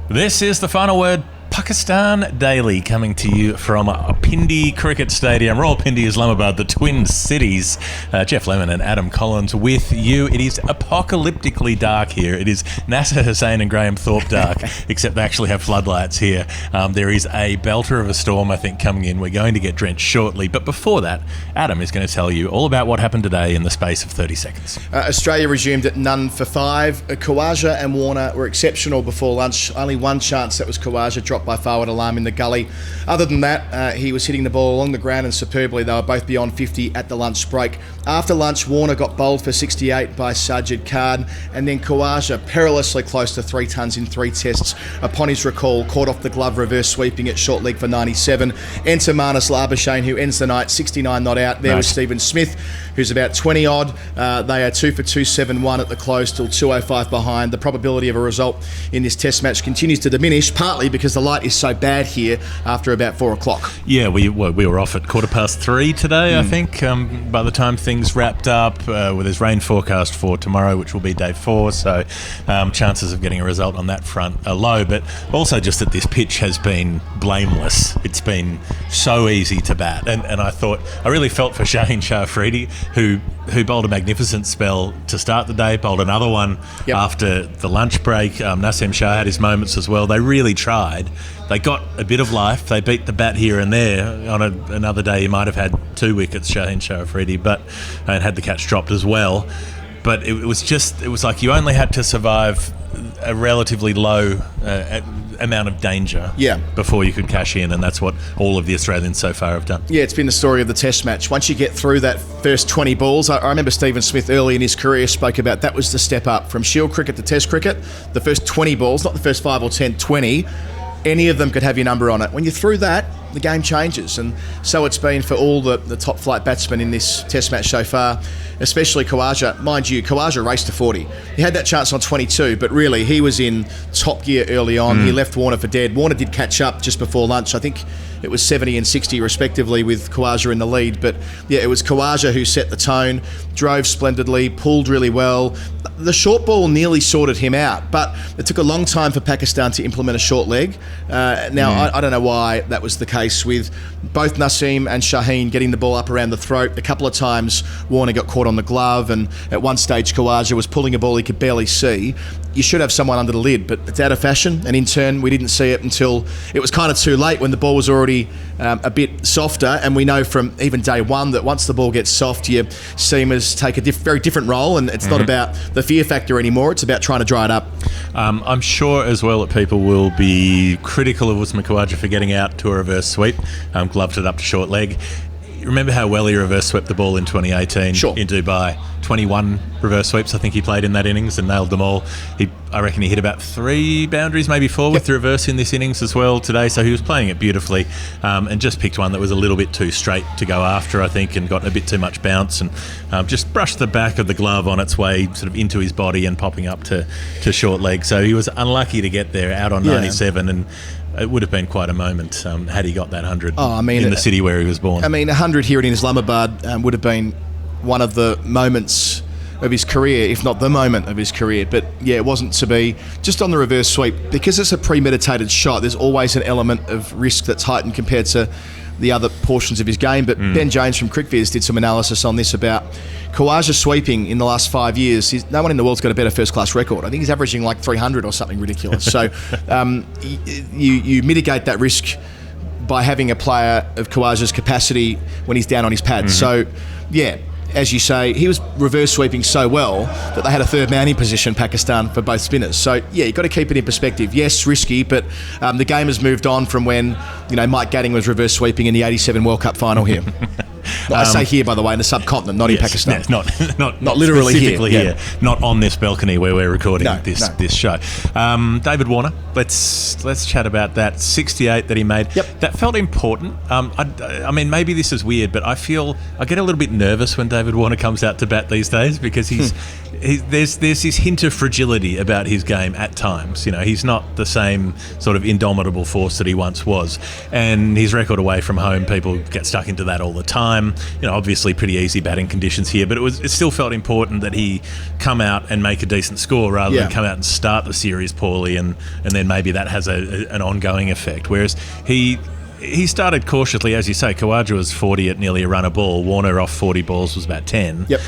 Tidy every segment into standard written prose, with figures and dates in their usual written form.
This is the final word. Pakistan Daily coming to you from Pindi Cricket Stadium, Royal Pindi, Islamabad, the Twin Cities. Geoff Lemon and Adam Collins with you. It is apocalyptically dark here. It is Nasser Hussain and Graham Thorpe dark, except they actually have floodlights here. There is a belter of a storm, I think, coming in. We're going to get drenched shortly. But before that, Adam is going to tell you all about what happened today in the space of 30 seconds. Australia resumed at none for 5. Khawaja and Warner were exceptional before lunch. Only one chance, that was Khawaja, dropped by forward alarm in the gully. Other than that, he was hitting the ball along the ground and superbly. They were both beyond 50 at the lunch break. After lunch, Warner got bowled for 68 by Sajid Khan, and then Khawaja, perilously close to 3 tons in 3 tests, upon his recall, caught off the glove, reverse sweeping at short leg for 97. Enter Marnus Labuschagne, who ends the night 69 not out. There was Stephen Smith, who's about 20 odd. They are 2 for 271 at the close, still 205 behind. The probability of a result in this test match continues to diminish, partly because the light is so bad here after about 4 o'clock. Yeah, we were off at 3:15 today, I think, by the time things wrapped up. There's rain forecast for tomorrow, which will be day 4, so chances of getting a result on that front are low, but also just that this pitch has been blameless. It's been so easy to bat, and I really felt for Shaheen Shah Afridi, who bowled a magnificent spell to start the day, bowled another one after the lunch break. Naseem Shah had his moments as well. They really tried. They got a bit of life. They beat the bat here and there. On another day, he might have had 2 wickets, Shaheen Shah Afridi, and had the catch dropped as well. But it was like you only had to survive a relatively low amount of danger before you could cash in, and that's what all of the Australians so far have done. Yeah, it's been the story of the test match. Once you get through that first 20 balls, I remember Stephen Smith early in his career spoke about that was the step up from Shield cricket to test cricket. The first 20 balls, not the first 5 or 10, 20, any of them could have your number on it. When you're through that, the game changes, and so it's been for all the top flight batsmen in this test match so far, especially Khawaja. Mind you, Khawaja raced to 40. He had that chance on 22, but really he was in top gear early on. He left Warner for dead. Warner did catch up just before lunch. I think it was 70 and 60 respectively with Khawaja in the lead, but yeah, it was Khawaja who set the tone, drove splendidly, pulled really well. The short ball nearly sorted him out, but it took a long time for Pakistan to implement a short leg. I don't know why that was the case, with both Naseem and Shaheen getting the ball up around the throat. A couple of times Warner got caught on the glove, and at one stage Khawaja was pulling a ball he could barely see. You should have someone under the lid, but it's out of fashion, and in turn we didn't see it until it was kind of too late, when the ball was already a bit softer. And we know from even day one that once the ball gets soft, your seamers take a very different role, and it's not about the fear factor anymore, it's about trying to dry it up. I'm sure as well that people will be critical of Usman Khawaja for getting out to a reverse sweep, gloved it up to short leg. Remember how well he reverse swept the ball in 2018 in Dubai? 21 reverse sweeps I think he played in that innings and nailed them all. I reckon he hit about 3 boundaries, maybe 4 with the reverse in this innings as well today, so he was playing it beautifully, and just picked one that was a little bit too straight to go after, I think, and got a bit too much bounce, and just brushed the back of the glove on its way sort of into his body and popping up to short leg. So he was unlucky to get there out on 97, and it would have been quite a moment had he got that 100 in the city where he was born. 100 here in Islamabad would have been one of the moments of his career, if not the moment of his career. But yeah, it wasn't to be. Just on the reverse sweep, because it's a premeditated shot, there's always an element of risk that's heightened compared to the other portions of his game. But Ben Jones from CricViz did some analysis on this about Khawaja sweeping in the last 5 years. No one in the world's got a better first-class record. I think he's averaging like 300 or something ridiculous. So you mitigate that risk by having a player of Khawaja's capacity when he's down on his pad. So yeah, as you say, he was reverse sweeping so well that they had a third man in position, Pakistan, for both spinners. So yeah, you've got to keep it in perspective. Yes, risky, but the game has moved on from when Mike Gatting was reverse sweeping in the '87 World Cup final here. I say here, by the way, in the subcontinent, not in Pakistan. Not literally here. Not on this balcony where we're recording this show. David Warner, let's chat about that 68 that he made. That felt important. I mean, maybe this is weird, but I get a little bit nervous when David Warner comes out to bat these days, because there's this hint of fragility about his game at times. He's not the same sort of indomitable force that he once was, and his record away from home, people get stuck into that all the time. obviously pretty easy batting conditions here, but it still felt important that he come out and make a decent score rather than come out and start the series poorly, and then maybe that has an ongoing effect. Whereas he started cautiously, as you say. Khawaja was 40 at nearly a run a ball. Warner off 40 balls was about 10. Yep.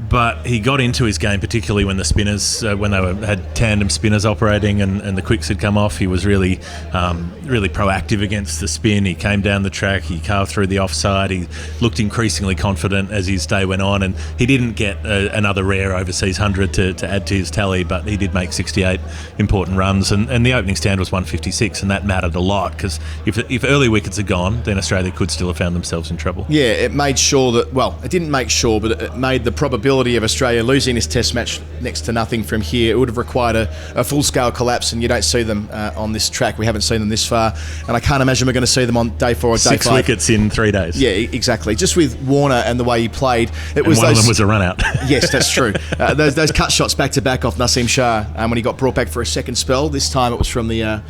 But he got into his game, particularly when the spinners, when they had tandem spinners operating and the quicks had come off. He was really proactive against the spin. He came down the track. He carved through the offside. He looked increasingly confident as his day went on. And he didn't get another rare overseas 100 to add to his tally, but he did make 68 important runs. And the opening stand was 156, and that mattered a lot because if early wickets are gone, then Australia could still have found themselves in trouble. Yeah, it made sure that, well, it didn't make sure, but it made the probability of Australia losing this test match next to nothing from here. It would have required a full-scale collapse, and you don't see them on this track. We haven't seen them this far, and I can't imagine we're going to see them on day 4 or day 5. 6 wickets in 3 days. Yeah, exactly. Just with Warner and the way he played, one of them was a run-out. Yes, that's true. Those cut shots back-to-back off Naseem Shah when he got brought back for a second spell. This time it was from the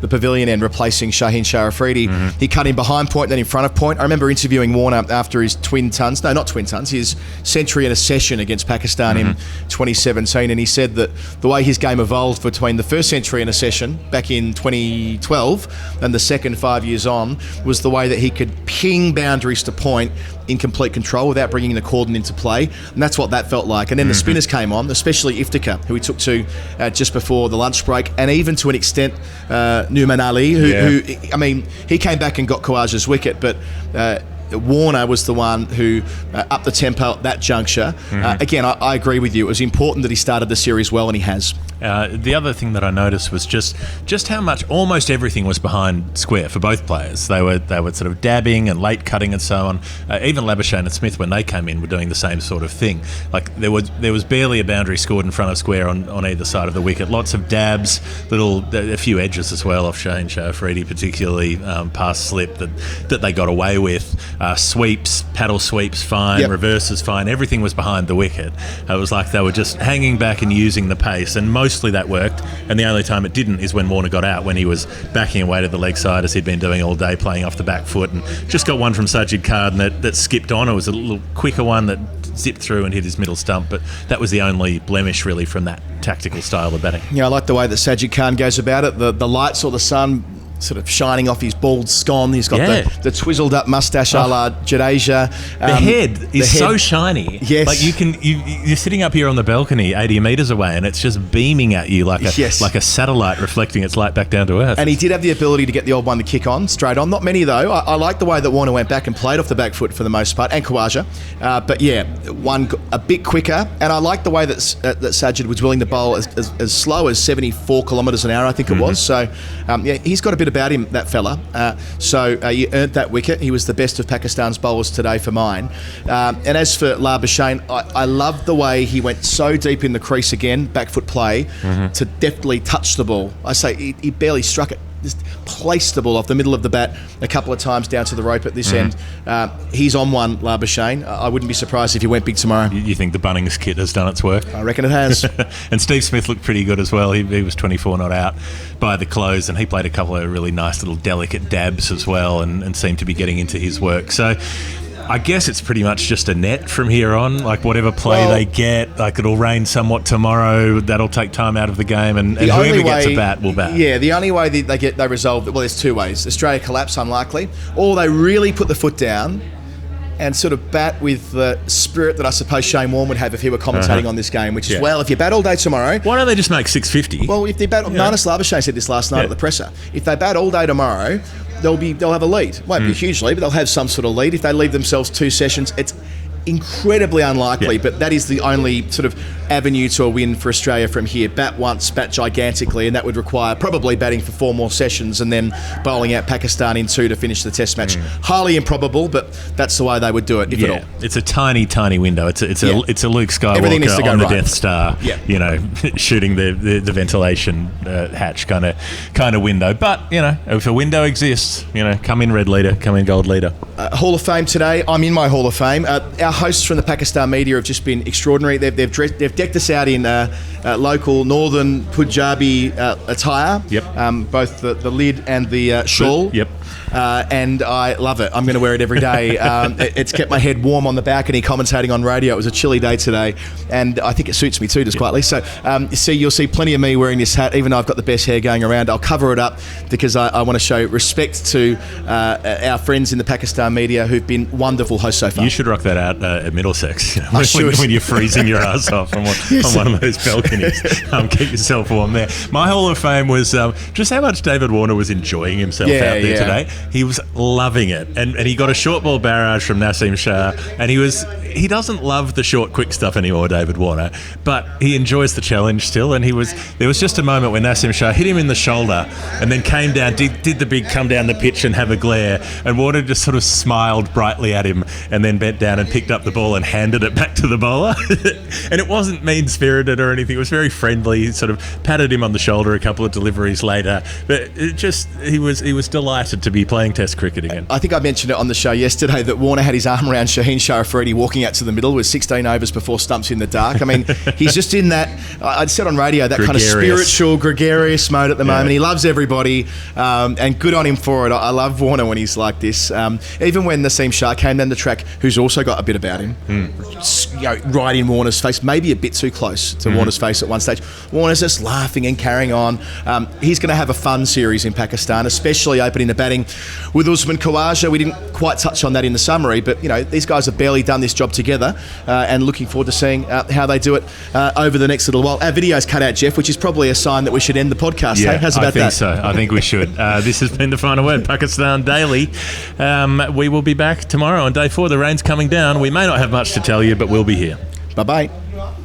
pavilion end, replacing Shaheen Shah Afridi. Mm-hmm. He cut in behind point, then in front of point. I remember interviewing Warner after his his century in a session against Pakistan in 2017, and he said that the way his game evolved between the first century in a session back in 2012 and the second 5 years on was the way that he could ping boundaries to point in complete control without bringing the cordon into play, and that's what that felt like. And then the spinners came on, especially Iftikhar, who he took to just before the lunch break, and even to an extent Numan Ali, who I mean, he came back and got Khawaja's wicket, but Warner was the one who upped the tempo at that juncture. Again, I agree with you. It was important that he started the series well, and he has. The other thing that I noticed was just how much almost everything was behind square for both players. They were sort of dabbing and late cutting and so on. Even Labuschagne and Smith, when they came in, were doing the same sort of thing. Like there was barely a boundary scored in front of square on either side of the wicket. Lots of dabs, a few edges as well off Shaheen Shah Afridi, particularly past slip that they got away with. Sweeps, paddle sweeps, fine. Reverses, fine. Everything was behind the wicket. It was like they were just hanging back and using the pace, and mostly that worked. And the only time it didn't is when Warner got out, when he was backing away to the leg side as he'd been doing all day, playing off the back foot, and just got one from Sajid Khan that skipped on. It was a little quicker one that zipped through and hit his middle stump, but that was the only blemish really from that tactical style of batting. Yeah, I like the way that Sajid Khan goes about it. The lights or the sun sort of shining off his bald scone. He's got the twizzled up moustache a la Jadeja. The head is so shiny. Yes. Like you're sitting up here on the balcony 80 metres away and it's just beaming at you like a satellite reflecting its light back down to earth. And he did have the ability to get the old one to kick on, straight on. Not many though. I like the way that Warner went back and played off the back foot for the most part, and Khawaja. But yeah, one a bit quicker. And I like the way that Sajid was willing to bowl as slow as 74 kilometres an hour, I think it was. So he's got a bit about him, that fella. So he earned that wicket. He was the best of Pakistan's bowlers today for mine. And as for Labuschagne, I love the way he went so deep in the crease again, back foot play, to deftly touch the ball. I say he barely struck it. Just placed the ball off the middle of the bat a couple of times down to the rope at this end. He's on one, Labuschagne. I wouldn't be surprised if he went big tomorrow. You think the Bunnings kit has done its work? I reckon it has. And Steve Smith looked pretty good as well. He was 24 not out by the close, and he played a couple of really nice little delicate dabs as well, and seemed to be getting into his work. So I guess it's pretty much just a net from here on. Like whatever play they get, like it'll rain somewhat tomorrow. That'll take time out of the game, and whoever gets a bat will bat. Yeah, the only way they resolve it, well, there's two ways. Australia collapse, unlikely, or they really put the foot down and sort of bat with the spirit that I suppose Shane Warne would have if he were commentating on this game, which is, well, if you bat all day tomorrow... Why don't they just make 650? Well, if they bat... Marnus Labuschagne said this last night at the presser. If they bat all day tomorrow, they'll have a lead. Won't be a huge lead, but they'll have some sort of lead. If they leave themselves 2 sessions, it's incredibly unlikely, but that is the only sort of avenue to a win for Australia from here. Bat once, bat gigantically, and that would require probably batting for 4 more sessions and then bowling out Pakistan in 2 to finish the test match. Highly improbable, but that's the way they would do it, if at all. It's a tiny window. It's a Luke Skywalker on the Death Star, shooting the ventilation hatch kind of window. But if a window exists, come in red leader, come in gold leader. Hall of Fame today. I'm in my Hall of Fame. Our hosts from the Pakistan media have just been extraordinary. They've decked us out in local northern Punjabi attire. Yep. Both the lid and the shawl. Yep. and I love it. I'm going to wear it every day. It's kept my head warm on the balcony commentating on radio. It was a chilly day today, and I think it suits me too, just quietly. So you'll see plenty of me wearing this hat, even though I've got the best hair going around. I'll cover it up because I want to show respect to our friends in the Pakistan media who've been wonderful hosts so far. You should rock that out at Middlesex when you're freezing your ass off on one of those balconies. Keep yourself warm there. My Hall of Fame was just how much David Warner was enjoying himself out there today. He was loving it, and he got a short ball barrage from Naseem Shah, and he doesn't love the short quick stuff anymore, David Warner, but he enjoys the challenge still. And there was just a moment when Naseem Shah hit him in the shoulder and then came down, did the big come down the pitch and have a glare, and Warner just sort of smiled brightly at him and then bent down and picked up the ball and handed it back to the bowler. And it wasn't mean-spirited or anything. It was very friendly. He sort of patted him on the shoulder a couple of deliveries later, but he was delighted to be playing Test cricket again. I think I mentioned it on the show yesterday that Warner had his arm around Shaheen Shah Afridi walking out to the middle with 16 overs before stumps in the dark. I mean, he's just in that, I'd said on radio, that kind of spiritual, gregarious mode at the moment. He loves everybody, and good on him for it. I love Warner when he's like this. Even when Naseem Shah came down the track, who's also got a bit about him, right in Warner's face, maybe a bit too close to Warner's face at one stage. Warner's just laughing and carrying on. He's going to have a fun series in Pakistan, especially opening the batting with Usman Khawaja. We didn't quite touch on that in the summary, but these guys have barely done this job together, and looking forward to seeing how they do it over the next little while. Our video's cut out, Geoff, which is probably a sign that we should end the podcast. Yeah, hey? How's about that? I think so. I think we should. This has been The Final Word, Pakistan Daily. We will be back tomorrow on day 4. The rain's coming down. We may not have much to tell you, but we'll be here. Bye-bye.